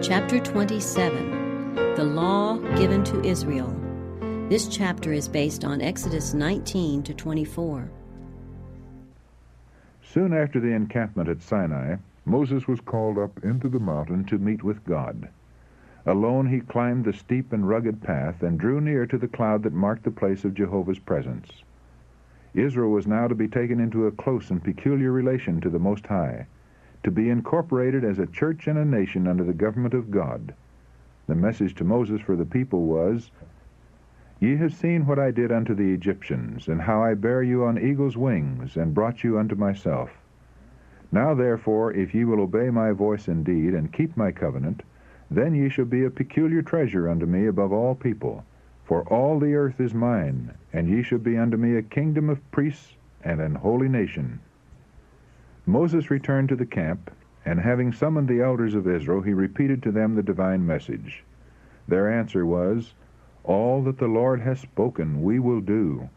Chapter 27, The Law Given to Israel. This chapter is based on Exodus 19 to 24. Soon after the encampment at Sinai, Moses was called up into the mountain to meet with God. Alone he climbed the steep and rugged path and drew near to the cloud that marked the place of Jehovah's presence. Israel was now to be taken into a close and peculiar relation to the Most High, to be incorporated as a church and a nation under the government of God. The message to Moses for the people was, "Ye have seen what I did unto the Egyptians, and how I bare you on eagle's wings, and brought you unto myself. Now therefore, if ye will obey my voice indeed, and keep my covenant, then ye shall be a peculiar treasure unto me above all people. For all the earth is mine, and ye shall be unto me a kingdom of priests and an holy nation." Moses returned to the camp, and having summoned the elders of Israel, he repeated to them the divine message. Their answer was, "All that the Lord has spoken we will do."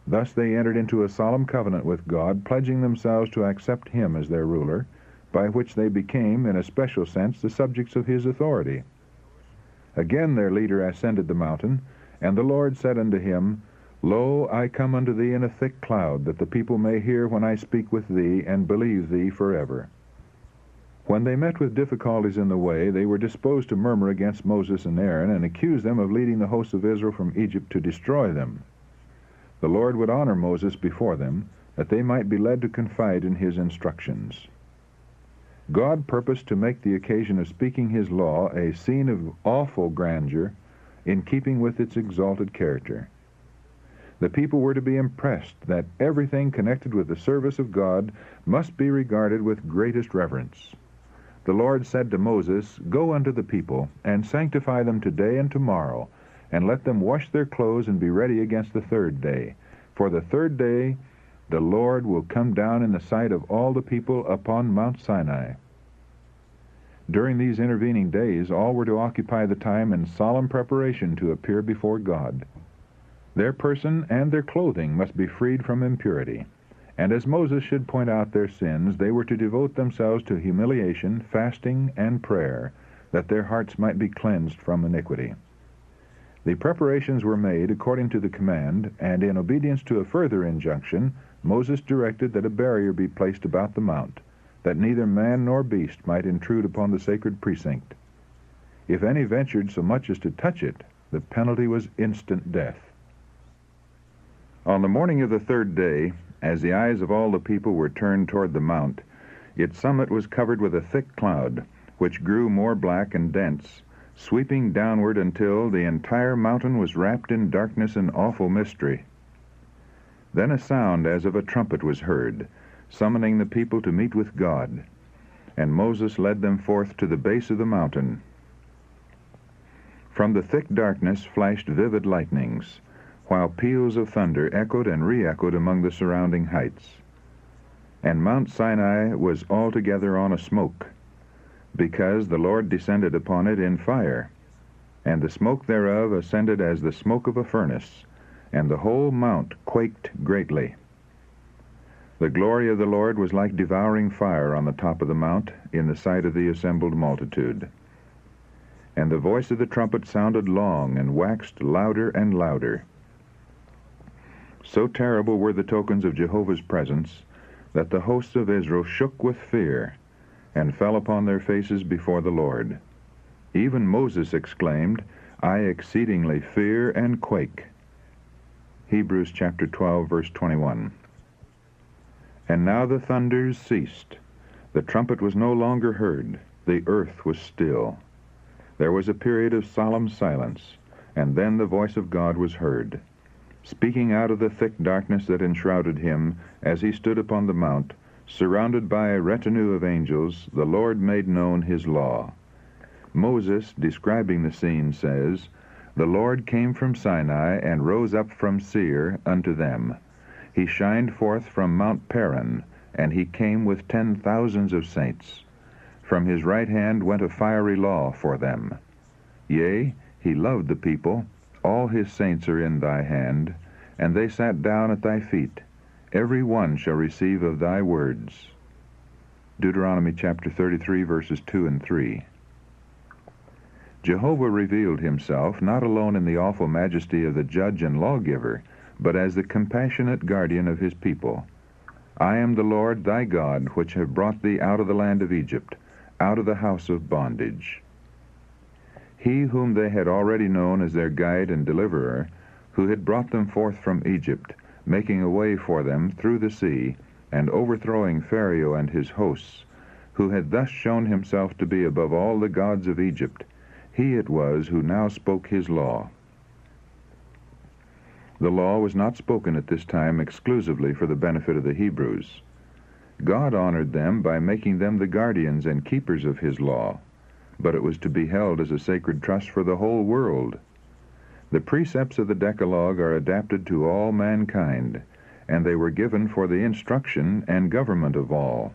Thus they entered into a solemn covenant with God, pledging themselves to accept him as their ruler, by which they became, in a special sense, the subjects of his authority. Again their leader ascended the mountain, and the Lord said unto him, "Lo, I come unto thee in a thick cloud, that the people may hear when I speak with thee, and believe thee forever." When they met with difficulties in the way, they were disposed to murmur against Moses and Aaron, and accuse them of leading the hosts of Israel from Egypt to destroy them. The Lord would honor Moses before them, that they might be led to confide in his instructions. God purposed to make the occasion of speaking his law a scene of awful grandeur, in keeping with its exalted character. The people were to be impressed that everything connected with the service of God must be regarded with greatest reverence. The Lord said to Moses, "Go unto the people, and sanctify them today and tomorrow, and let them wash their clothes and be ready against the third day. For the third day the Lord will come down in the sight of all the people upon Mount Sinai." During these intervening days, all were to occupy the time in solemn preparation to appear before God. Their person and their clothing must be freed from impurity, and as Moses should point out their sins, they were to devote themselves to humiliation, fasting, and prayer, that their hearts might be cleansed from iniquity. The preparations were made according to the command, and in obedience to a further injunction, Moses directed that a barrier be placed about the mount, that neither man nor beast might intrude upon the sacred precinct. If any ventured so much as to touch it, the penalty was instant death. On the morning of the third day, as the eyes of all the people were turned toward the mount, its summit was covered with a thick cloud, which grew more black and dense, sweeping downward until the entire mountain was wrapped in darkness and awful mystery. Then a sound as of a trumpet was heard, summoning the people to meet with God, and Moses led them forth to the base of the mountain. From the thick darkness flashed vivid lightnings, while peals of thunder echoed and re-echoed among the surrounding heights. And Mount Sinai was altogether on a smoke, because the Lord descended upon it in fire, and the smoke thereof ascended as the smoke of a furnace, and the whole mount quaked greatly. The glory of the Lord was like devouring fire on the top of the mount, in the sight of the assembled multitude. And the voice of the trumpet sounded long, and waxed louder and louder. So terrible were the tokens of Jehovah's presence, that the hosts of Israel shook with fear, and fell upon their faces before the Lord. Even Moses exclaimed, "I exceedingly fear and quake." Hebrews chapter 12, verse 21. And now the thunders ceased. The trumpet was no longer heard. The earth was still. There was a period of solemn silence, and then the voice of God was heard. Speaking out of the thick darkness that enshrouded him, as he stood upon the mount, surrounded by a retinue of angels, the Lord made known his law. Moses, describing the scene, says, "The Lord came from Sinai, and rose up from Seir unto them. He shined forth from Mount Paran, and he came with 10,000s of saints. From his right hand went a fiery law for them. Yea, he loved the people. All his saints are in thy hand, and they sat down at thy feet. Every one shall receive of thy words." Deuteronomy chapter 33, verses 2 and 3. Jehovah revealed himself not alone in the awful majesty of the judge and lawgiver, but as the compassionate guardian of his people. I am the Lord thy God, which have brought thee out of the land of Egypt, out of the house of bondage. He whom they had already known as their guide and deliverer, who had brought them forth from Egypt, making a way for them through the sea, and overthrowing Pharaoh and his hosts, who had thus shown himself to be above all the gods of Egypt, he it was who now spoke his law. The law was not spoken at this time exclusively for the benefit of the Hebrews. God honored them by making them the guardians and keepers of his law, but it was to be held as a sacred trust for the whole world. The precepts of the Decalogue are adapted to all mankind, and they were given for the instruction and government of all.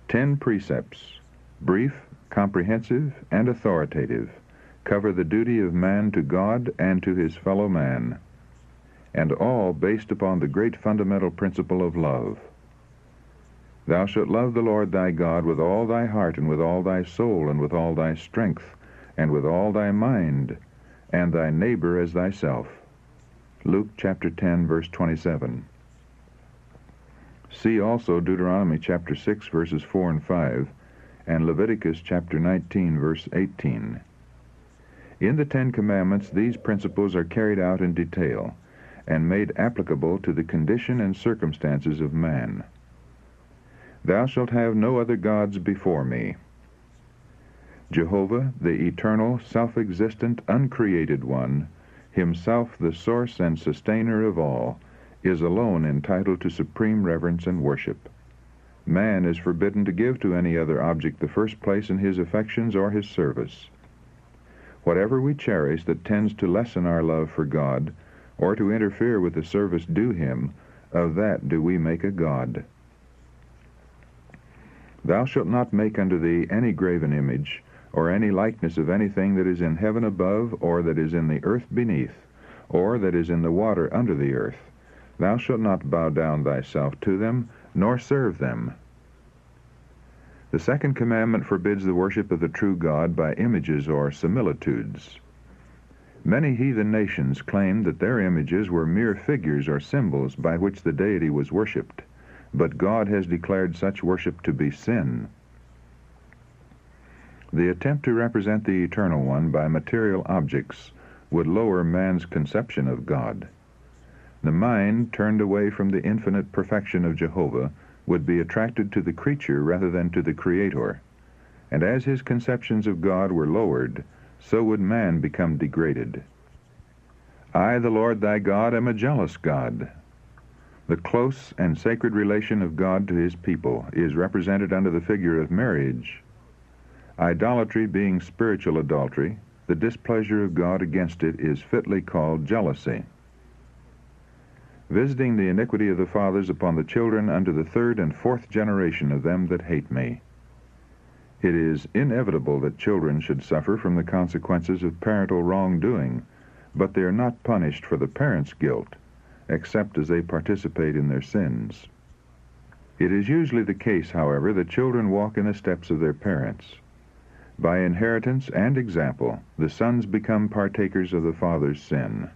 10 precepts, brief, comprehensive, and authoritative, cover the duty of man to God and to his fellow man, and all based upon the great fundamental principle of love. Thou shalt love the Lord thy God with all thy heart, and with all thy soul, and with all thy strength, and with all thy mind, and thy neighbor as thyself. Luke chapter 10, verse 27. See also Deuteronomy chapter 6, verses 4 and 5, and Leviticus chapter 19, verse 18. In the 10 Commandments, these principles are carried out in detail, and made applicable to the condition and circumstances of man. Thou shalt have no other gods before me. Jehovah, the eternal, self-existent, uncreated one, himself the source and sustainer of all, is alone entitled to supreme reverence and worship. Man is forbidden to give to any other object the first place in his affections or his service. Whatever we cherish that tends to lessen our love for God, or to interfere with the service due him, of that do we make a god. Thou shalt not make unto thee any graven image, or any likeness of anything that is in heaven above, or that is in the earth beneath, or that is in the water under the earth. Thou shalt not bow down thyself to them, nor serve them. The 2nd commandment forbids the worship of the true God by images or similitudes. Many heathen nations claimed that their images were mere figures or symbols by which the deity was worshipped, but God has declared such worship to be sin. The attempt to represent the Eternal One by material objects would lower man's conception of God. The mind, turned away from the infinite perfection of Jehovah, would be attracted to the creature rather than to the Creator, and as his conceptions of God were lowered, so would man become degraded. I, the Lord thy God, am a jealous God. The close and sacred relation of God to his people is represented under the figure of marriage. Idolatry being spiritual adultery, the displeasure of God against it is fitly called jealousy. Visiting the iniquity of the fathers upon the children unto the 3rd and 4th generation of them that hate me. It is inevitable that children should suffer from the consequences of parental wrongdoing, but they are not punished for the parents' guilt, except as they participate in their sins. It is usually the case, however, that children walk in the steps of their parents. By inheritance and example, the sons become partakers of the father's sin.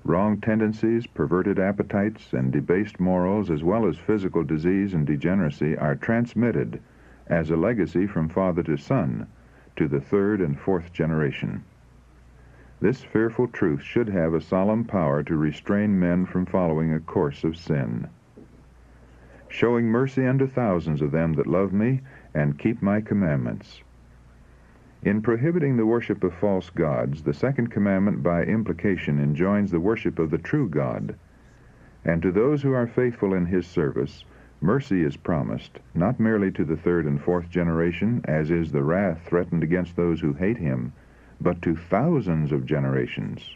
Wrong tendencies, perverted appetites, and debased morals, as well as physical disease and degeneracy, are transmitted as a legacy from father to son to the 3rd and 4th generation. This fearful truth should have a solemn power to restrain men from following a course of sin. Showing mercy unto thousands of them that love me and keep my commandments. In prohibiting the worship of false gods, the 2nd commandment by implication enjoins the worship of the true God, and to those who are faithful in his service, mercy is promised, not merely to the 3rd and 4th generation, as is the wrath threatened against those who hate him, but to thousands of generations.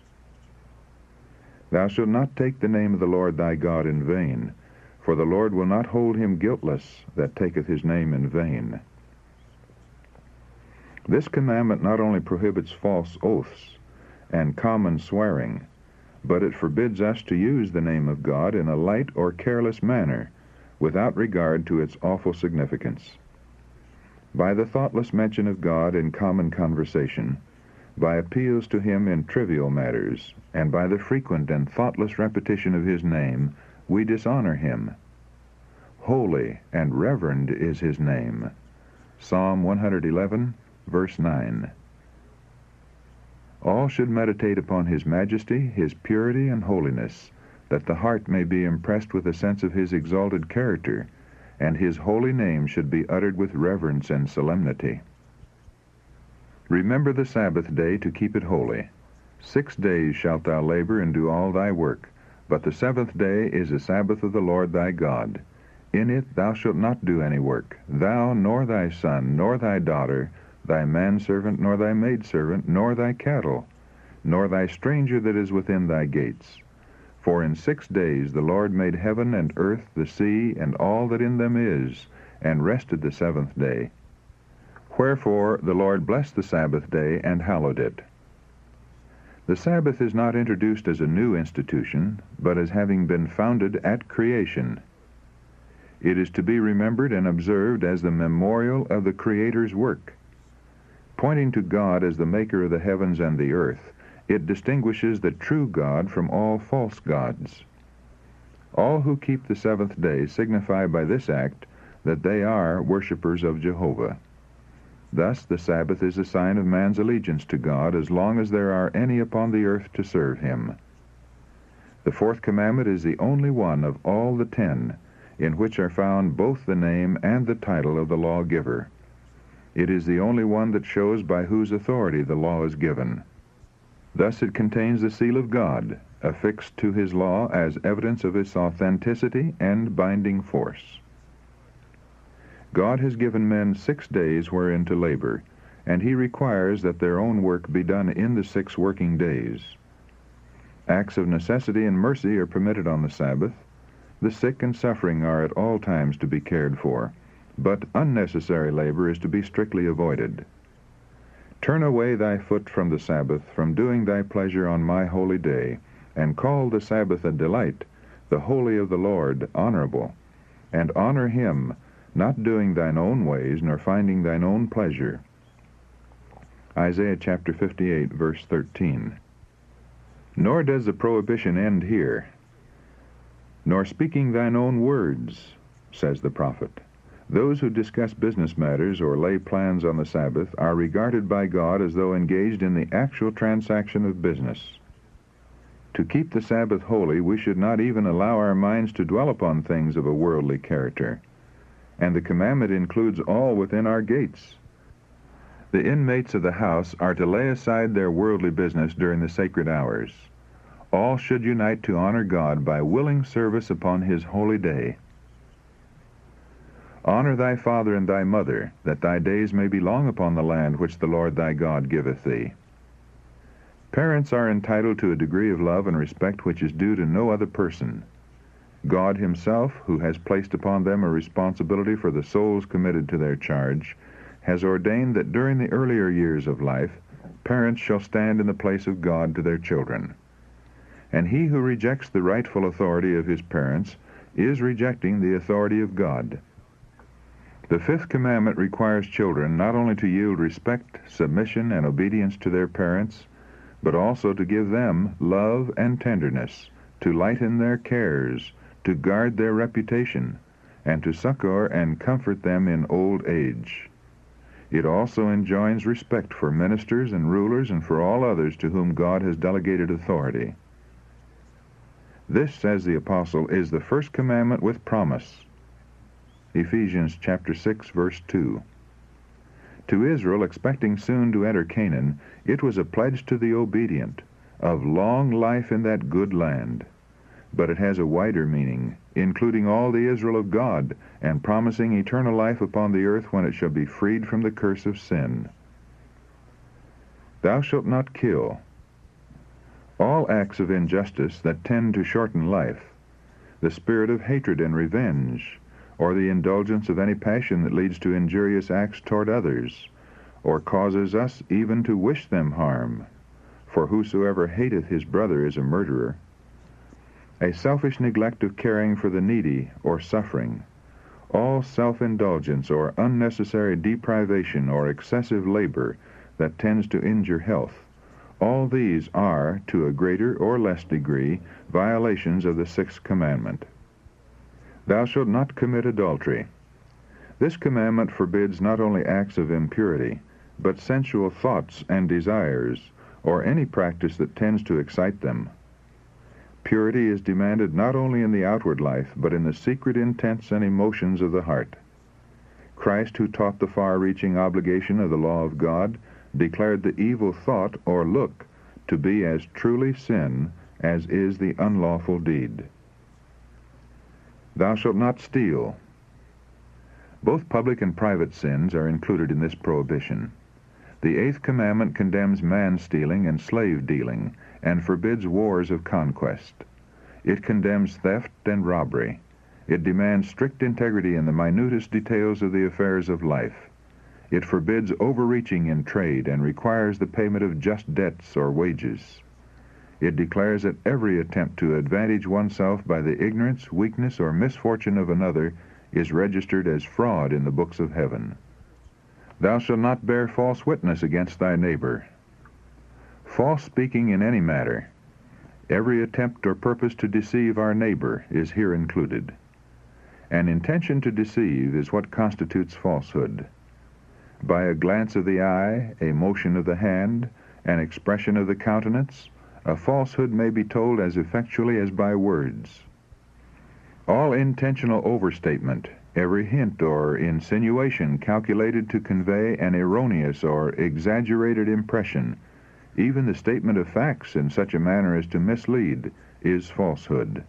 Thou shalt not take the name of the Lord thy God in vain, for the Lord will not hold him guiltless that taketh his name in vain. This commandment not only prohibits false oaths and common swearing, but it forbids us to use the name of God in a light or careless manner, without regard to its awful significance. by the thoughtless mention of God in common conversation, by appeals to him in trivial matters, and by the frequent and thoughtless repetition of his name, we dishonor him. Holy and reverend is his name. Psalm 111, verse 9. All should meditate upon his majesty, his purity, and holiness, that the heart may be impressed with a sense of his exalted character, and his holy name should be uttered with reverence and solemnity. Remember the Sabbath day to keep it holy. 6 days shalt thou labor and do all thy work, but the seventh day is a Sabbath of the Lord thy God. In it thou shalt not do any work, thou, nor thy son, nor thy daughter, thy manservant, nor thy maidservant, nor thy cattle, nor thy stranger that is within thy gates. For in 6 days the Lord made heaven and earth, the sea, and all that in them is, and rested the seventh day. Wherefore the Lord blessed the Sabbath day and hallowed it. The Sabbath is not introduced as a new institution, but as having been founded at creation. It is to be remembered and observed as the memorial of the Creator's work. Pointing to God as the maker of the heavens and the earth, it distinguishes the true God from all false gods. All who keep the seventh day signify by this act that they are worshippers of Jehovah. Thus the Sabbath is a sign of man's allegiance to God as long as there are any upon the earth to serve him. The fourth commandment is the only one of all the 10 in which are found both the name and the title of the lawgiver. It is the only one that shows by whose authority the law is given. Thus it contains the seal of God, affixed to his law as evidence of its authenticity and binding force. God has given men 6 days wherein to labor, and he requires that their own work be done in the 6 working days. Acts of necessity and mercy are permitted on the Sabbath. The sick and suffering are at all times to be cared for, but unnecessary labor is to be strictly avoided. Turn away thy foot from the Sabbath, from doing thy pleasure on my holy day, and call the Sabbath a delight, the holy of the Lord honorable, and honor him, not doing thine own ways, nor finding thine own pleasure. Isaiah chapter 58, verse 13. Nor does the prohibition end here. Nor speaking thine own words, says the prophet. Those who discuss business matters or lay plans on the Sabbath are regarded by God as though engaged in the actual transaction of business. To keep the Sabbath holy, we should not even allow our minds to dwell upon things of a worldly character. And the commandment includes all within our gates. The inmates of the house are to lay aside their worldly business during the sacred hours. All should unite to honor God by willing service upon his holy day. Honor thy father and thy mother, that thy days may be long upon the land which the Lord thy God giveth thee. Parents are entitled to a degree of love and respect which is due to no other person. God himself, who has placed upon them a responsibility for the souls committed to their charge, has ordained that during the earlier years of life, parents shall stand in the place of God to their children. And he who rejects the rightful authority of his parents is rejecting the authority of God. The fifth commandment requires children not only to yield respect, submission, and obedience to their parents, but also to give them love and tenderness, to lighten their cares, to guard their reputation, and to succor and comfort them in old age. It also enjoins respect for ministers and rulers and for all others to whom God has delegated authority. This, says the apostle, is the first commandment with promise. Ephesians chapter 6, verse 2. To Israel, expecting soon to enter Canaan, it was a pledge to the obedient, of long life in that good land. But it has a wider meaning, including all the Israel of God, and promising eternal life upon the earth when it shall be freed from the curse of sin. Thou shalt not kill. All acts of injustice that tend to shorten life, the spirit of hatred and revenge, or the indulgence of any passion that leads to injurious acts toward others, or causes us even to wish them harm, for whosoever hateth his brother is a murderer. A selfish neglect of caring for the needy or suffering, All self-indulgence or unnecessary deprivation or excessive labor that tends to injure health, all these are, to a greater or less degree, violations of the sixth commandment. Thou shalt not commit adultery. This commandment forbids not only acts of impurity, but sensual thoughts and desires, or any practice that tends to excite them. Purity is demanded not only in the outward life, but in the secret intents and emotions of the heart. Christ, who taught the far-reaching obligation of the law of God, declared the evil thought or look to be as truly sin as is the unlawful deed. Thou shalt not steal. Both public and private sins are included in this prohibition. The eighth commandment condemns man-stealing and slave-dealing, and forbids wars of conquest. It condemns theft and robbery. It demands strict integrity in the minutest details of the affairs of life. It forbids overreaching in trade and requires the payment of just debts or wages. It declares that every attempt to advantage oneself by the ignorance, weakness, or misfortune of another is registered as fraud in the books of heaven. Thou shalt not bear false witness against thy neighbor. False speaking in any matter, every attempt or purpose to deceive our neighbor, is here included. An intention to deceive is what constitutes falsehood. By a glance of the eye, a motion of the hand, an expression of the countenance, a falsehood may be told as effectually as by words. All intentional overstatement, every hint or insinuation calculated to convey an erroneous or exaggerated impression, even the statement of facts in such a manner as to mislead, is falsehood.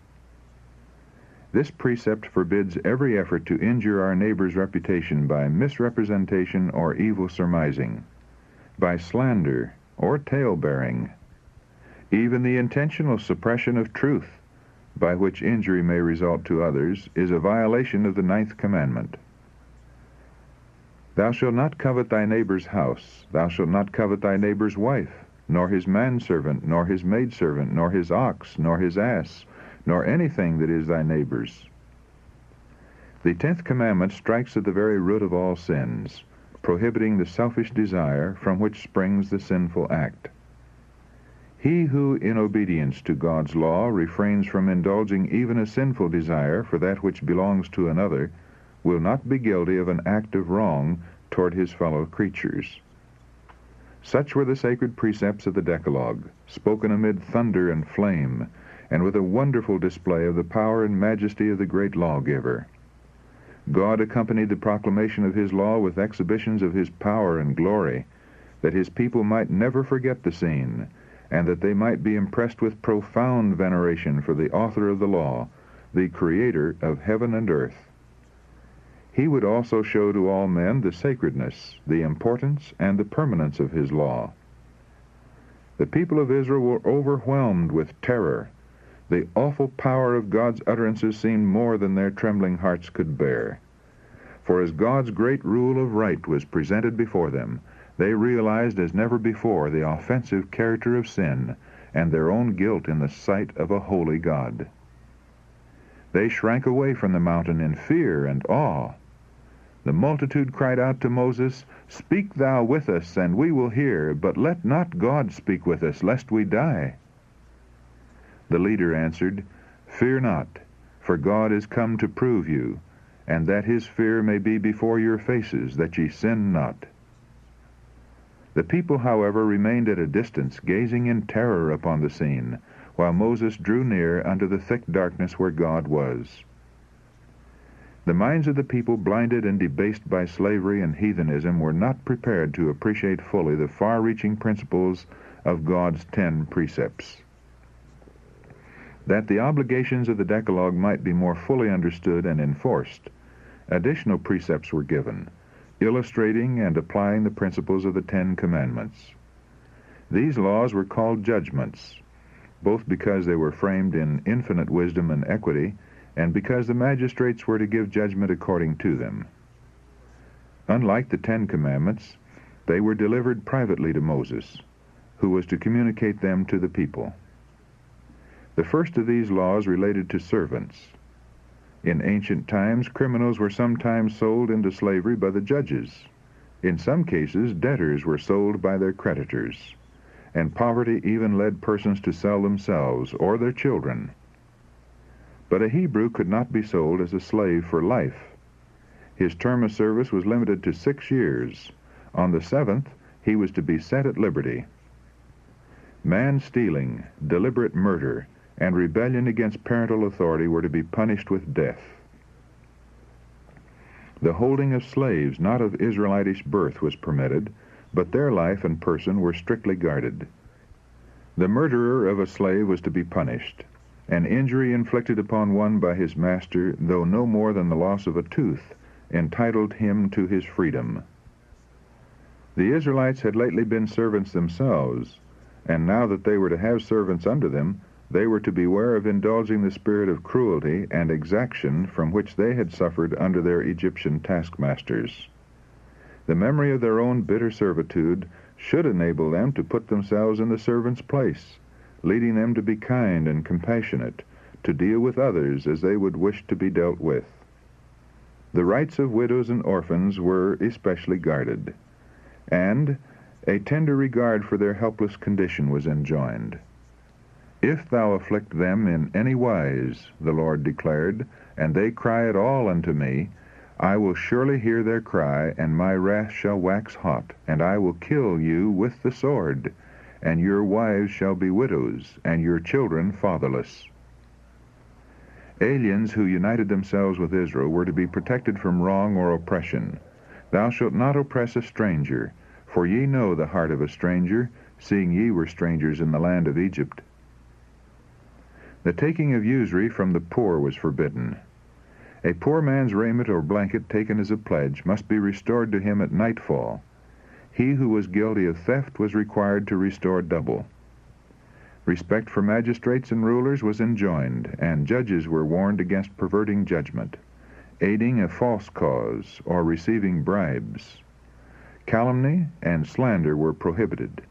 This precept forbids every effort to injure our neighbor's reputation by misrepresentation or evil surmising, by slander or tale-bearing. Even the intentional suppression of truth, by which injury may result to others, is a violation of the ninth commandment. Thou shalt not covet thy neighbor's house. Thou shalt not covet thy neighbor's wife, nor his manservant, nor his maidservant, nor his ox, nor his ass, nor anything that is thy neighbor's. The 10th commandment strikes at the very root of all sins, prohibiting the selfish desire from which springs the sinful act. He who, in obedience to God's law, refrains from indulging even a sinful desire for that which belongs to another, will not be guilty of an act of wrong toward his fellow creatures. Such were the sacred precepts of the Decalogue, spoken amid thunder and flame, and with a wonderful display of the power and majesty of the great lawgiver. God accompanied the proclamation of his law with exhibitions of his power and glory, that his people might never forget the scene, and that they might be impressed with profound veneration for the author of the law, the Creator of heaven and earth. He would also show to all men the sacredness, the importance, and the permanence of his law. The people of Israel were overwhelmed with terror. The awful power of God's utterances seemed more than their trembling hearts could bear. For as God's great rule of right was presented before them, they realized as never before the offensive character of sin and their own guilt in the sight of a holy God. They shrank away from the mountain in fear and awe. The multitude cried out to Moses, "Speak thou with us, and we will hear, but let not God speak with us, lest we die." The leader answered, "Fear not, for God is come to prove you, and that his fear may be before your faces, that ye sin not." The people, however, remained at a distance, gazing in terror upon the scene, while Moses drew near unto the thick darkness where God was. The minds of the people, blinded and debased by slavery and heathenism, were not prepared to appreciate fully the far-reaching principles of God's 10 precepts. That the obligations of the Decalogue might be more fully understood and enforced, additional precepts were given, illustrating and applying the principles of the 10 Commandments. These laws were called judgments, both because they were framed in infinite wisdom and equity, and because the magistrates were to give judgment according to them. Unlike the 10 Commandments, they were delivered privately to Moses, who was to communicate them to the people. The first of these laws related to servants. In ancient times, criminals were sometimes sold into slavery by the judges. In some cases, debtors were sold by their creditors, and poverty even led persons to sell themselves or their children. But a Hebrew could not be sold as a slave for life. His term of service was limited to 6 years. On the 7th, he was to be set at liberty. Man-stealing, deliberate murder, and rebellion against parental authority were to be punished with death. The holding of slaves not of Israelitish birth was permitted, but their life and person were strictly guarded. The murderer of a slave was to be punished. An injury inflicted upon one by his master, though no more than the loss of a tooth, entitled him to his freedom. The Israelites had lately been servants themselves, and now that they were to have servants under them, they were to beware of indulging the spirit of cruelty and exaction from which they had suffered under their Egyptian taskmasters. The memory of their own bitter servitude should enable them to put themselves in the servant's place, leading them to be kind and compassionate, to deal with others as they would wish to be dealt with. The rights of widows and orphans were especially guarded, and a tender regard for their helpless condition was enjoined. If thou afflict them in any wise, the Lord declared, and they cry at all unto me, I will surely hear their cry, and my wrath shall wax hot, and I will kill you with the sword, and your wives shall be widows, and your children fatherless. Aliens who united themselves with Israel were to be protected from wrong or oppression. Thou shalt not oppress a stranger, for ye know the heart of a stranger, seeing ye were strangers in the land of Egypt. The taking of usury from the poor was forbidden. A poor man's raiment or blanket taken as a pledge must be restored to him at nightfall. He who was guilty of theft was required to restore double. Respect for magistrates and rulers was enjoined, and judges were warned against perverting judgment, aiding a false cause, or receiving bribes. Calumny and slander were prohibited,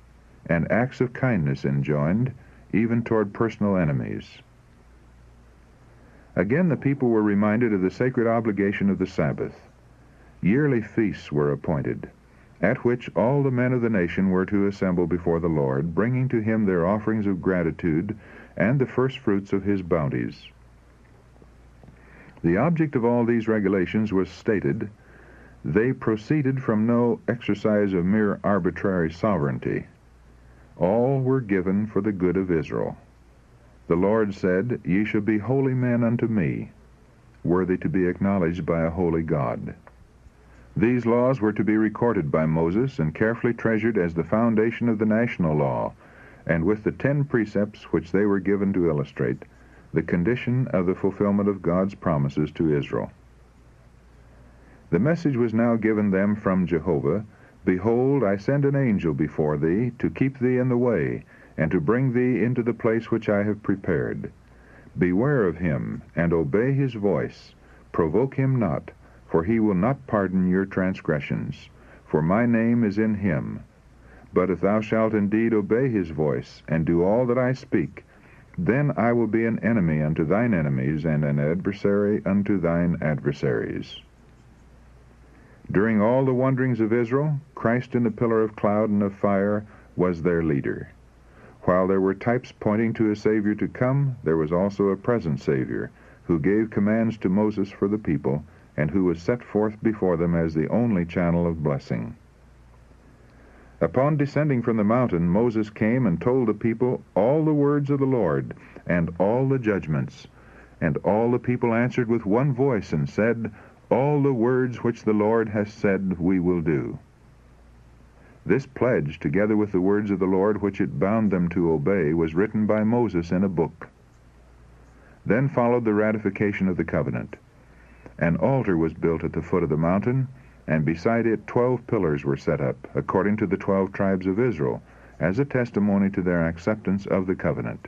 and acts of kindness enjoined, even toward personal enemies. Again, the people were reminded of the sacred obligation of the Sabbath. Yearly feasts were appointed, at which all the men of the nation were to assemble before the Lord, bringing to him their offerings of gratitude and the first fruits of his bounties. The object of all these regulations was stated. They proceeded from no exercise of mere arbitrary sovereignty. All were given for the good of Israel. The Lord said, Ye shall be holy men unto me, worthy to be acknowledged by a holy God. These laws were to be recorded by Moses and carefully treasured as the foundation of the national law, and with the 10 precepts which they were given to illustrate the condition of the fulfillment of God's promises to Israel. The message was now given them from Jehovah, Behold, I send an angel before thee, to keep thee in the way, and to bring thee into the place which I have prepared. Beware of him, and obey his voice. Provoke him not, for he will not pardon your transgressions, for my name is in him. But if thou shalt indeed obey his voice, and do all that I speak, then I will be an enemy unto thine enemies, and an adversary unto thine adversaries. During all the wanderings of Israel, Christ in the pillar of cloud and of fire was their leader. While there were types pointing to a Savior to come, there was also a present Savior, who gave commands to Moses for the people, and who was set forth before them as the only channel of blessing. Upon descending from the mountain, Moses came and told the people all the words of the Lord, and all the judgments. And all the people answered with one voice, and said, All the words which the Lord has said we will do. This pledge, together with the words of the Lord which it bound them to obey, was written by Moses in a book. Then followed the ratification of the covenant. An altar was built at the foot of the mountain, and beside it 12 pillars were set up, according to the 12 tribes of Israel, as a testimony to their acceptance of the covenant.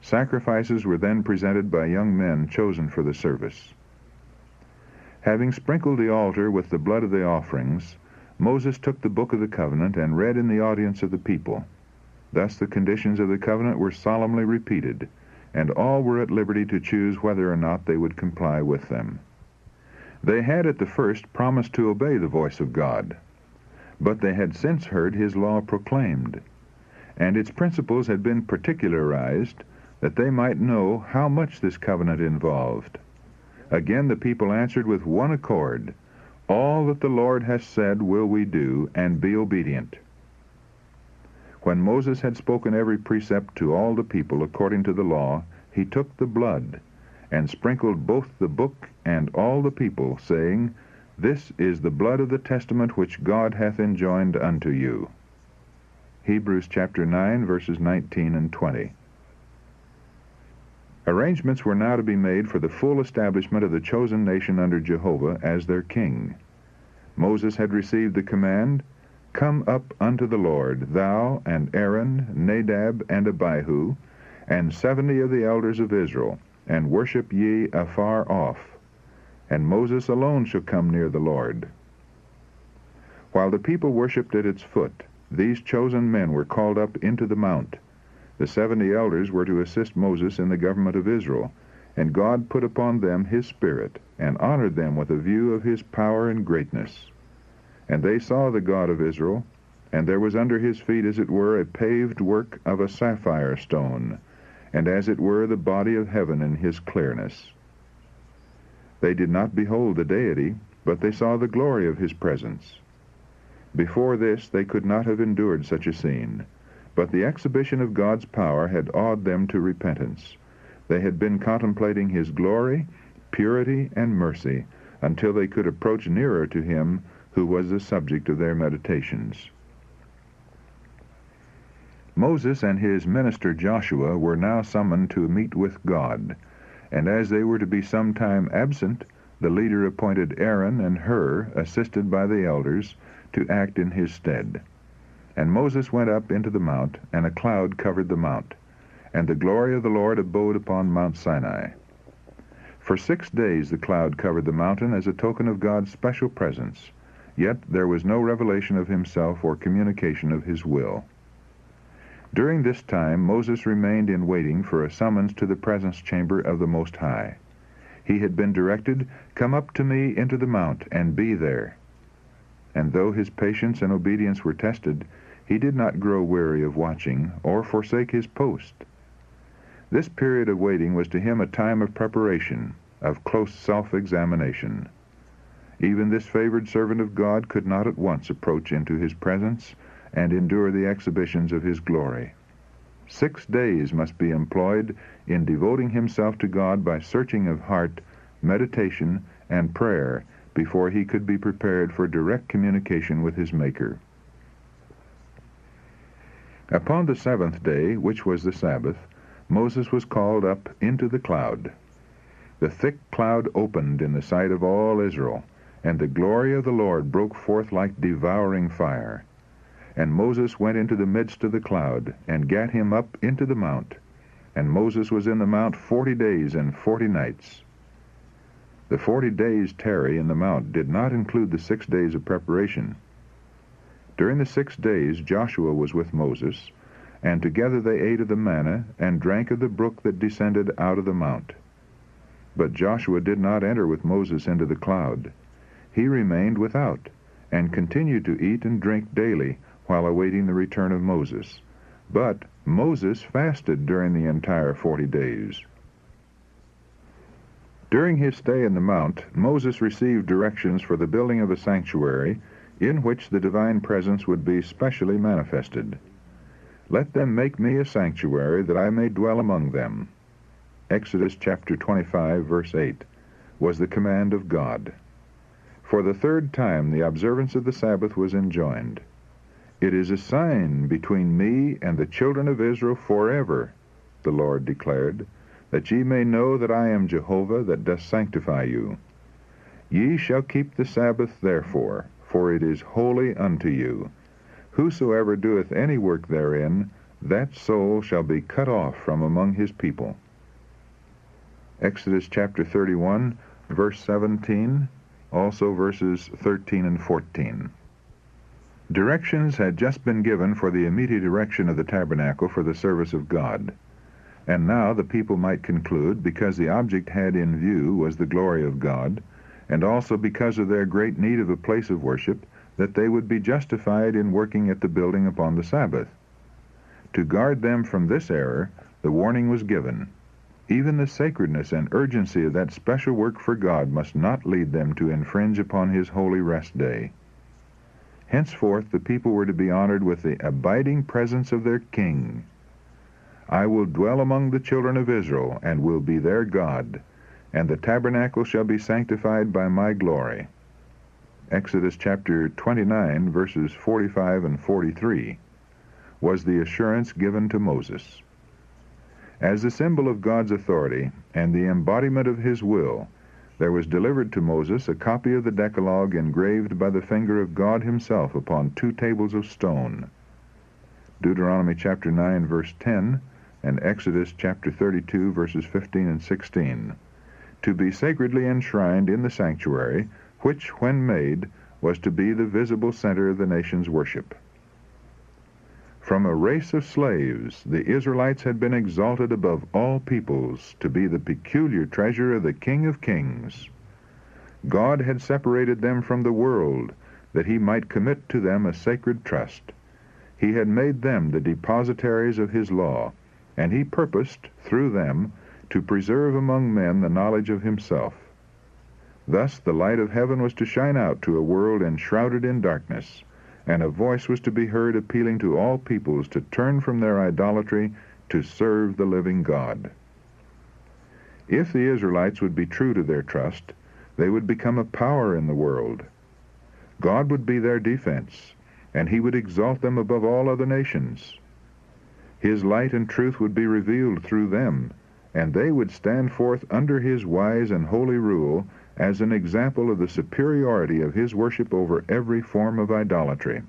Sacrifices were then presented by young men chosen for the service. Having sprinkled the altar with the blood of the offerings, Moses took the book of the covenant and read in the audience of the people. Thus the conditions of the covenant were solemnly repeated, and all were at liberty to choose whether or not they would comply with them. They had at the first promised to obey the voice of God, but they had since heard his law proclaimed, and its principles had been particularized that they might know how much this covenant involved. Again the people answered with one accord, "All that the Lord has said will we do, and be obedient." When Moses had spoken every precept to all the people according to the law, he took the blood, and sprinkled both the book and all the people, saying, "This is the blood of the testament which God hath enjoined unto you." Hebrews chapter 9, verses 19 and 20. Arrangements were now to be made for the full establishment of the chosen nation under Jehovah as their king. Moses had received the command, "Come up unto the Lord, thou and Aaron, Nadab and Abihu, and 70 of the elders of Israel, and worship ye afar off, and Moses alone shall come near the Lord." While the people worshipped at its foot, these chosen men were called up into the mount. The 70 elders were to assist Moses in the government of Israel, and God put upon them his Spirit, and honored them with a view of his power and greatness. And they saw the God of Israel, and there was under his feet as it were a paved work of a sapphire stone, and as it were the body of heaven in his clearness. They did not behold the deity, but they saw the glory of his presence. Before this they could not have endured such a scene, but the exhibition of God's power had awed them to repentance. They had been contemplating his glory, purity, and mercy, until they could approach nearer to him who was the subject of their meditations. Moses and his minister Joshua were now summoned to meet with God, and as they were to be some time absent, the leader appointed Aaron and Hur, assisted by the elders, to act in his stead. And Moses went up into the mount, and a cloud covered the mount, and the glory of the Lord abode upon Mount Sinai. For 6 days the cloud covered the mountain as a token of God's special presence, yet there was no revelation of himself or communication of his will. During this time Moses remained in waiting for a summons to the presence chamber of the Most High. He had been directed, "Come up to me into the mount, and be there." And though his patience and obedience were tested, he did not grow weary of watching, or forsake his post. This period of waiting was to him a time of preparation, of close self-examination. Even this favored servant of God could not at once approach into his presence and endure the exhibitions of his glory. 6 days must be employed in devoting himself to God by searching of heart, meditation, and prayer before he could be prepared for direct communication with his Maker. Upon the 7th day, which was the Sabbath, Moses was called up into the cloud. The thick cloud opened in the sight of all Israel, and the glory of the Lord broke forth like devouring fire. And Moses went into the midst of the cloud, and gat him up into the mount. And Moses was in the mount 40 days and 40 nights. The 40 days' tarry in the mount did not include the 6 days of preparation. During the 6 days Joshua was with Moses, and together they ate of the manna, and drank of the brook that descended out of the mount. But Joshua did not enter with Moses into the cloud. He remained without, and continued to eat and drink daily, while awaiting the return of Moses. But Moses fasted during the entire 40 days. During his stay in the mount, Moses received directions for the building of a sanctuary in which the divine presence would be specially manifested. "Let them make me a sanctuary that I may dwell among them." Exodus chapter 25, verse 8, was the command of God. For the 3rd time the observance of the Sabbath was enjoined. "It is a sign between me and the children of Israel forever," the Lord declared, "that ye may know that I am Jehovah that doth sanctify you. Ye shall keep the Sabbath therefore, for it is holy unto you. Whosoever doeth any work therein, that soul shall be cut off from among his people." Exodus chapter 31, verse 17, also verses 13 and 14. Directions had just been given for the immediate erection of the tabernacle for the service of God, And now the people might conclude, because the object had in view was the glory of God, and also because of their great need of a place of worship, that they would be justified in working at the building upon the Sabbath. To guard them from this error, the warning was given. Even the sacredness and urgency of that special work for God must not lead them to infringe upon his holy rest day. Henceforth the people were to be honored with the abiding presence of their king. I will dwell among the children of Israel, and will be their God, and the tabernacle shall be sanctified by my glory. Exodus chapter 29, verses 45 and 43, was the assurance given to Moses. As the symbol of God's authority and the embodiment of his will, there was delivered to Moses a copy of the Decalogue engraved by the finger of God himself upon 2 tables of stone. Deuteronomy chapter 9, verse 10, and Exodus chapter 32, verses 15 and 16, to be sacredly enshrined in the sanctuary, which, when made, was to be the visible center of the nation's worship. From a race of slaves, the Israelites had been exalted above all peoples to be the peculiar treasure of the King of Kings. God had separated them from the world, that he might commit to them a sacred trust. He had made them the depositaries of his law, and he purposed, through them, to preserve among men the knowledge of himself. Thus the light of heaven was to shine out to a world enshrouded in darkness, and a voice was to be heard appealing to all peoples to turn from their idolatry to serve the living God. If the Israelites would be true to their trust, they would become a power in the world. God would be their defense, and he would exalt them above all other nations. His light and truth would be revealed through them, and they would stand forth under his wise and holy rule as an example of the superiority of his worship over every form of idolatry.